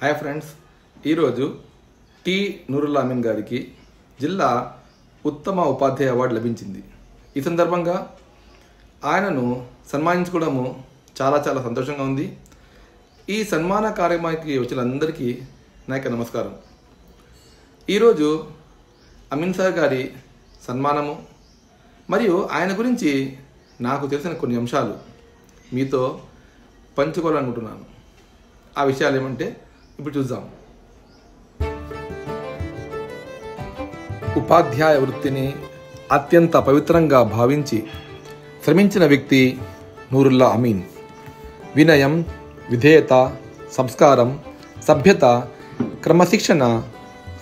Hi friends, ఈరోజు T Noorullah Amin గారికి జిల్లా ఉత్తమ ఉపాధ్యాయ అవార్డు లభించింది. ఈ సందర్భంగా ఆయనను సన్మానించుకోవడము చాలా సంతోషంగా ఉంది. ఈ సన్మాన కార్యక్రమానికి వచ్చిన అందరికీ నా యొక్క నమస్కారం. ఈరోజు అమీన్ సార్ గారి సన్మానము మరియు ఆయన గురించి నాకు తెలిసిన కొన్ని అంశాలు మీతో పంచుకోవాలనుకుంటున్నాను. ఆ విషయాలు ఏమంటే ఇప్పుడు చూద్దాం. ఉపాధ్యాయ వృత్తిని అత్యంత పవిత్రంగా భావించి శ్రమించిన వ్యక్తి నూరుల్లా అమీన్. వినయం, విధేయత, సంస్కారం, సభ్యత, క్రమశిక్షణ,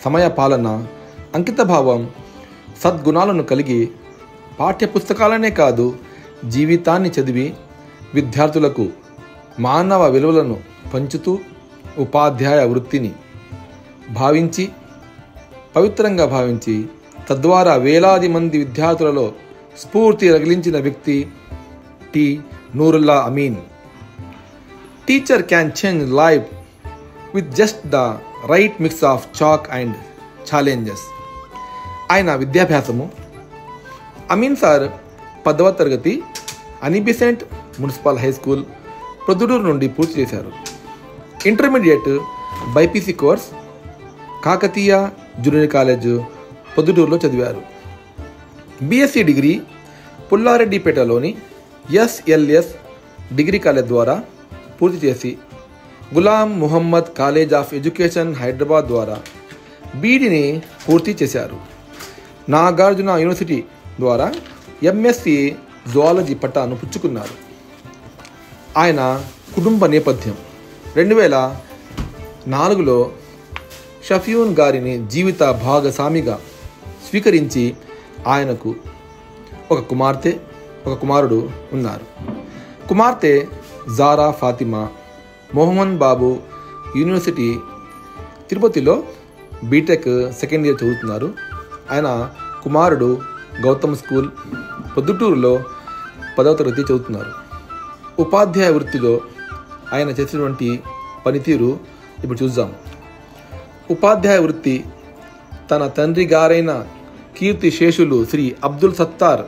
సమయపాలన, అంకితభావం, సద్గుణాలను కలిగి పాఠ్యపుస్తకాలనే కాదు జీవితాన్ని చదివి విద్యార్థులకు మానవ విలువలను పంచుతూ ఉపాధ్యాయ వృత్తిని పవిత్రంగా భావించి తద్వారా వేలాది మంది విద్యార్థులలో స్ఫూర్తి రగిలించిన వ్యక్తి T Noorullah Ameen. Teacher can change life with just the right mix of chalk and challenges. ఆయన విద్యాభ్యాసము అమీన్ సార్ 10వ తరగతి Annie Besant municipal high school Proddatur నుండి పూర్తి చేశారు. Intermediate BiPC course Kakatiya junior college పొద్దుటూరులో చదివారు. బీఎస్సీ డిగ్రీ పుల్లారెడ్డిపేటలోని ఎస్ఎల్ఎస్ డిగ్రీ కాలేజ్ ద్వారా పూర్తి చేసి Ghulam Muhammad college of education Hyderabad ద్వారా బీడీని పూర్తి చేశారు. నాగార్జున యూనివర్సిటీ ద్వారా ఎంఎస్సి జువాలజీ పట్టాను పుచ్చుకున్నారు. ఆయన కుటుంబ నేపథ్యం 2004లో షఫీయూన్ గారిని జీవిత భాగస్వామిగా స్వీకరించి ఆయనకు ఒక కుమార్తె, ఒక కుమారుడు ఉన్నారు. కుమార్తె జారా ఫాతిమా మోహమ్మద్ బాబు యూనివర్సిటీ తిరుపతిలో బీటెక్ సెకండ్ ఇయర్ చదువుతున్నారు. ఆయన కుమారుడు గౌతమ్ స్కూల్ పొద్దుటూరులో 10వ తరగతి చదువుతున్నారు. ఉపాధ్యాయ వృత్తిలో ఆయన చేసినటువంటి పనితీరు ఇప్పుడు చూద్దాం. ఉపాధ్యాయ వృత్తి తన తండ్రి గారైన కీర్తి శేషులు Shri Abdul Sattar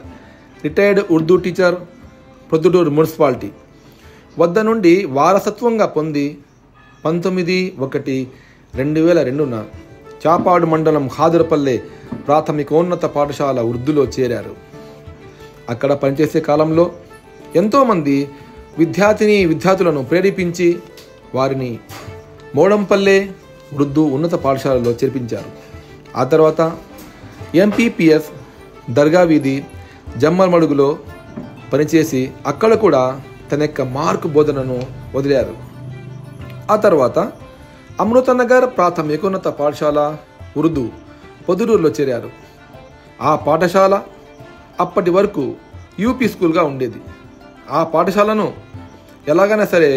retired Urdu teacher Proddatur municipality వద్ద నుండి వారసత్వంగా పొంది 19/1/2002న చాపాడు మండలం ఖాదర్పల్లె ప్రాథమికోన్నత పాఠశాల ఉర్దూలో చేరారు. అక్కడ పనిచేసే కాలంలో ఎంతోమంది విద్యార్థులను ప్రేరేపించి వారిని మోడంపల్లె ఉర్దూ ఉన్నత పాఠశాలలో చేర్పించారు. ఆ తర్వాత ఎంపీపీఎస్ దర్గా వీధి జమ్మల్మడుగులో పనిచేసి అక్కడ కూడా తన యొక్క మార్కు బోధనను వదిలారు. ఆ తర్వాత అమృతనగర్ ప్రాథమికోన్నత పాఠశాల ఉర్దూ పొద్దుటూరులో చేరారు. ఆ పాఠశాల అప్పటి వరకు యూపీ స్కూల్గా ఉండేది. ఆ పాఠశాలను ఎలాగైనా సరే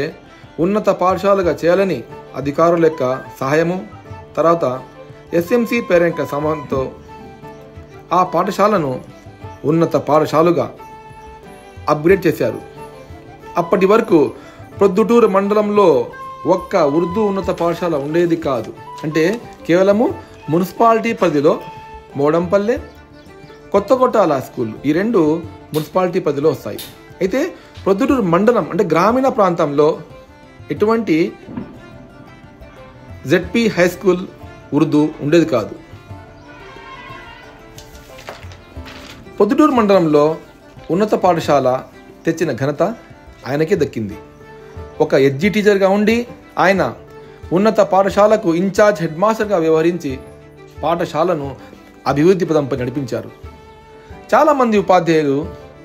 ఉన్నత పాఠశాలగా చేయాలని అధికారుల యొక్క సహాయము, తర్వాత ఎస్ఎంసి పేరెంట్ల సహాయంతో ఆ పాఠశాలను ఉన్నత పాఠశాలగా అప్గ్రేడ్ చేశారు. అప్పటి వరకు ప్రొద్దుటూరు మండలంలో ఒక్క ఉర్దూ ఉన్నత పాఠశాల ఉండేది కాదు. అంటే కేవలము మున్సిపాలిటీ పరిధిలో మోడంపల్లె, కొత్తకోటాల స్కూల్ ఈ రెండు మున్సిపాలిటీ పరిధిలో వస్తాయి. అయితే ప్రొద్దుటూరు మండలం అంటే గ్రామీణ ప్రాంతంలో ఎటువంటి జెడ్పీ హై స్కూల్ ఉర్దూ ఉండేది కాదు. పొద్దుటూరు మండలంలో ఉన్నత పాఠశాల తెచ్చిన ఘనత ఆయనకే దక్కింది. ఒక ఎడ్జీ టీచర్గా ఉండి ఆయన ఉన్నత పాఠశాలకు ఇన్ఛార్జ్ హెడ్ మాస్టర్గా వ్యవహరించి పాఠశాలను అభివృద్ధి పదంపై నడిపించారు. చాలామంది ఉపాధ్యాయులు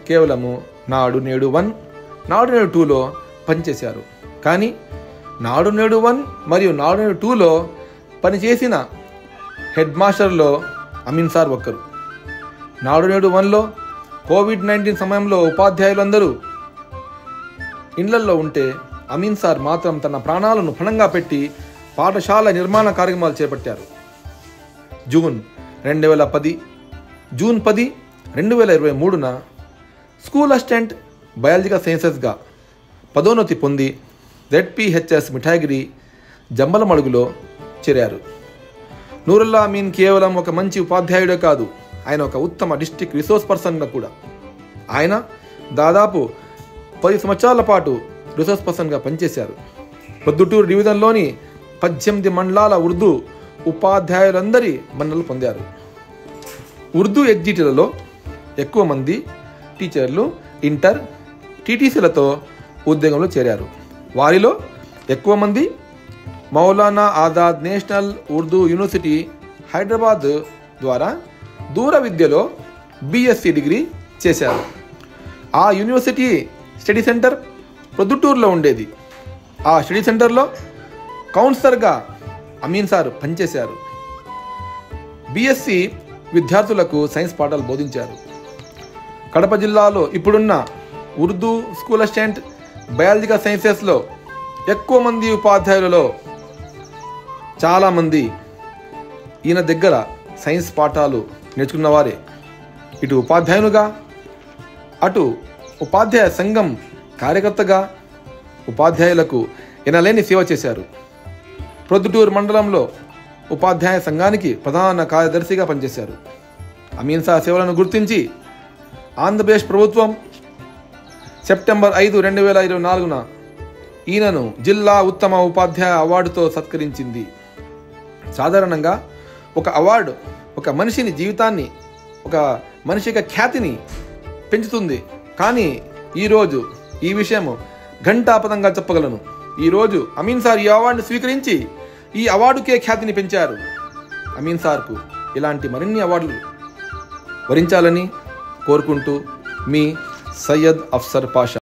కేవలము నాడు నేడు 1, నాడు నేడు 2లో పనిచేశారు. కానీ నాడు నేడు 1 మరియు నాడు నేడు 2లో పనిచేసిన హెడ్ మాస్టర్లో అమీన్ సార్ ఒక్కరు. నాడు నేడు 1లో కోవిడ్-19 సమయంలో ఉపాధ్యాయులందరూ ఇండ్లల్లో ఉంటే అమీన్ సార్ మాత్రం తన ప్రాణాలను పణంగా పెట్టి పాఠశాల నిర్మాణ కార్యక్రమాలు చేపట్టారు. జూన్ 10, 2023న స్కూల్ అసిస్టెంట్ బయాలజికల్ సైన్సెస్గా పదోన్నతి పొంది జెడ్పీహెచ్ఎస్ మిఠాయిగిరి జంబలమడుగులో చేరారు. నూరుల్లా అమీన్ కేవలం ఒక మంచి ఉపాధ్యాయుడే కాదు, ఆయన ఒక ఉత్తమ డిస్ట్రిక్ట్ రిసోర్స్ పర్సన్గా కూడా. ఆయన దాదాపు 10 సంవత్సరాల పాటు రిసోర్స్ పర్సన్గా పనిచేశారు. ప్రొద్దుటూరు డివిజన్లోని 18 మండలాల ఉర్దూ ఉపాధ్యాయులందరి మన్ననలు పొందారు. ఉర్దూ ఎగ్జిట్లలో ఎక్కువ మంది టీచర్లు ఇంటర్ టీటీసీలతో ఉద్యోగంలో చేరారు. వారిలో ఎక్కువ మంది మౌలానా ఆజాద్ నేషనల్ ఉర్దూ యూనివర్సిటీ హైదరాబాద్ ద్వారా దూర విద్యలో బీఎస్సీ డిగ్రీ చేశారు. ఆ యూనివర్సిటీ స్టడీ సెంటర్ ప్రొద్దుటూరులో ఉండేది. ఆ స్టడీ సెంటర్లో కౌన్సిలర్గా అమీన్ సార్ పనిచేశారు. బీఎస్సీ విద్యార్థులకు సైన్స్ పాఠాలు బోధించారు. కడప జిల్లాలో ఇప్పుడున్న ఉర్దూ స్కూల్ అసిస్టెంట్ బయాలజికల్ సైన్సెస్లో ఎక్కువ మంది ఉపాధ్యాయులలో చాలామంది ఈయన దగ్గర సైన్స్ పాఠాలు నేర్చుకున్నవారే. ఇటు ఉపాధ్యాయునిగా, అటు ఉపాధ్యాయ సంఘం కార్యకర్తగా ఉపాధ్యాయులకు ఎనలేని సేవ చేశారు. ప్రొద్దుటూరు మండలంలో ఉపాధ్యాయ సంఘానికి ప్రధాన కార్యదర్శిగా పనిచేశారు. అమీన్ సార్ సేవలను గుర్తించి ఆంధ్రప్రదేశ్ ప్రభుత్వం సెప్టెంబర్ 5, 2024న ఈయనను జిల్లా ఉత్తమ ఉపాధ్యాయ అవార్డుతో సత్కరించింది. సాధారణంగా ఒక అవార్డు ఒక మనిషిని జీవితాన్ని, ఒక మనిషి యొక్క ఖ్యాతిని పెంచుతుంది. కానీ ఈరోజు ఈ విషయం ఘంటాపథంగా చెప్పగలను. ఈరోజు అమీన్ సార్ ఈ అవార్డును స్వీకరించి ఈ అవార్డుకే ఖ్యాతిని పెంచారు. అమీన్ సార్కు ఇలాంటి మరిన్ని అవార్డులు వరించాలని కోరుకుంటూ మీ సయ్యద్ అఫ్సర్ పాషా.